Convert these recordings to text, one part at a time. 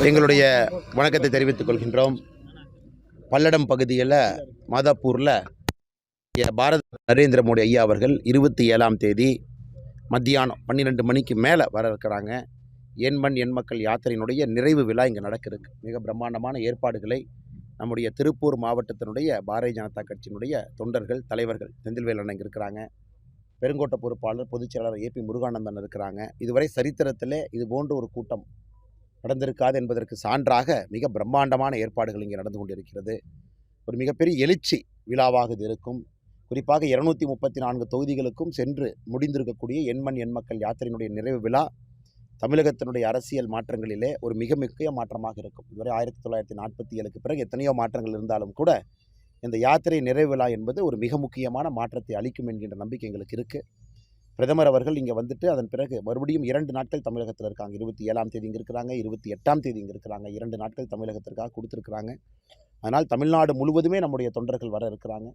எங்களுடைய வணக்கத்தை தெரிவித்துக் கொள்கின்றோம். பல்லடம் பகுதியில் மாதாப்பூரில் பாரத நரேந்திர மோடி ஐயா அவர்கள் 27ஆம் தேதி மத்தியானம் 12 மணிக்கு மேலே வர இருக்கிறாங்க. என் மண் என் மக்கள் யாத்திரையினுடைய நிறைவு விழா இங்கே நடக்கிறதுக்கு மிக பிரம்மாண்டமான ஏற்பாடுகளை நம்முடைய திருப்பூர் மாவட்டத்தினுடைய பாரதிய ஜனதா கட்சியினுடைய தொண்டர்கள் தலைவர்கள் செந்தில்வேல் அண்ணன் இருக்கிறாங்க, பெருங்கோட்ட பொறுப்பாளர் பொதுச் செயலாளர் ஏபி முருகானந்தன் இருக்கிறாங்க. இதுவரை சரித்திரத்திலே இது போன்ற ஒரு கூட்டம் நடந்திருக்காது என்பதற்கு சான்றாக மிக பிரம்மாண்டமான ஏற்பாடுகள் இங்கே நடந்து கொண்டிருக்கிறது. ஒரு மிகப்பெரிய எழுச்சி விழாவாக இது இருக்கும். குறிப்பாக 234 தொகுதிகளுக்கும் சென்று முடிந்திருக்கக்கூடிய என் மண் என் மக்கள் யாத்திரையினுடைய நிறைவு விழா தமிழகத்தினுடைய அரசியல் மாற்றங்களிலே ஒரு மிக முக்கிய மாற்றமாக இருக்கும். இதுவரை 1947க்கு பிறகு எத்தனையோ மாற்றங்கள் இருந்தாலும் கூட இந்த யாத்திரை நிறைவு விழா என்பது ஒரு மிக முக்கியமான மாற்றத்தை அளிக்கும் என்கின்ற நம்பிக்கை எங்களுக்கு இருக்குது. பிரதமர் அவர்கள் இங்கே வந்துட்டு அதன் பிறகு மறுபடியும் 2 நாட்கள் தமிழகத்தில் இருக்காங்க. 27ஆம் தேதி இங்கே இருக்கிறாங்க, 28ஆம் தேதி இங்கே இருக்கிறாங்க. 2 நாட்கள் தமிழகத்திற்காக கொடுத்துருக்குறாங்க. அதனால் தமிழ்நாடு முழுவதுமே நம்முடைய தொண்டர்கள் வர இருக்கிறாங்க.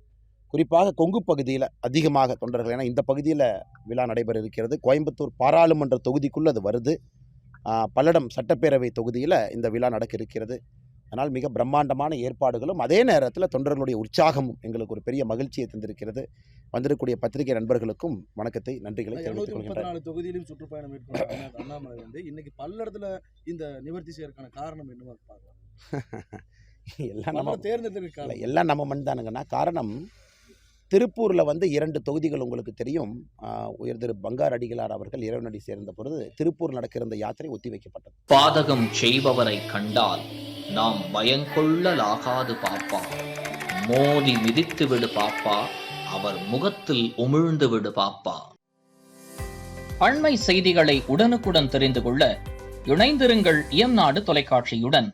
குறிப்பாக கொங்கு பகுதியில் அதிகமாக தொண்டர்கள், ஏன்னா இந்த பகுதியில் விழா நடைபெற இருக்கிறது. கோயம்புத்தூர் பாராளுமன்ற தொகுதிக்குள்ளே அது வருது. பல்லடம் சட்டப்பேரவை தொகுதியில் இந்த விழா நடக்க இருக்கிறது. அதனால் மிக பிரம்மாண்டமான ஏற்பாடுகளும் அதே நேரத்தில் தொண்டர்களுடைய உற்சாகமும் எங்களுக்கு ஒரு பெரிய மகிழ்ச்சியை தந்திருக்கிறது. வந்திருக்கக்கூடிய பத்திரிகை நண்பர்களுக்கும் வணக்கத்தை நன்றிகளை தெரிவித்துக் கொள்கின்றேன். 34 தொகுதியிலும் சுற்றுப்பயணம் மேற்கொண்ட அண்ணாமலை இன்னைக்கு பல்லடத்துல இந்த நிவர்த்தி செய்யறதுக்கான காரணம் என்னவா பார்க்கலாம்? எல்லாம் நம்ம மண் தானுங்கன்னா. காரணம், திருப்பூரில் 2 தொகுதிகள் உங்களுக்கு தெரியும். உயர் திரு பங்கார் அடிகளார் அவர்கள் இறைவனடி சேர்ந்த பொழுது திருப்பூர் நடக்கிற இந்த யாத்திரை ஒத்தி வைக்கப்பட்டது. பாதகம் செய்பவரை கண்டால் நாம் பயங்கொள்ளலாகாது பாப்பா, மோதி மிதித்து விடு பாப்பா, அவர் முகத்தில் உமிழ்ந்து விடு பாப்பா. அண்மை செய்திகளை உடனுக்குடன் தெரிந்து கொள்ள இணைந்திருங்கள் இயம்நாடு தொலைக்காட்சியுடன்.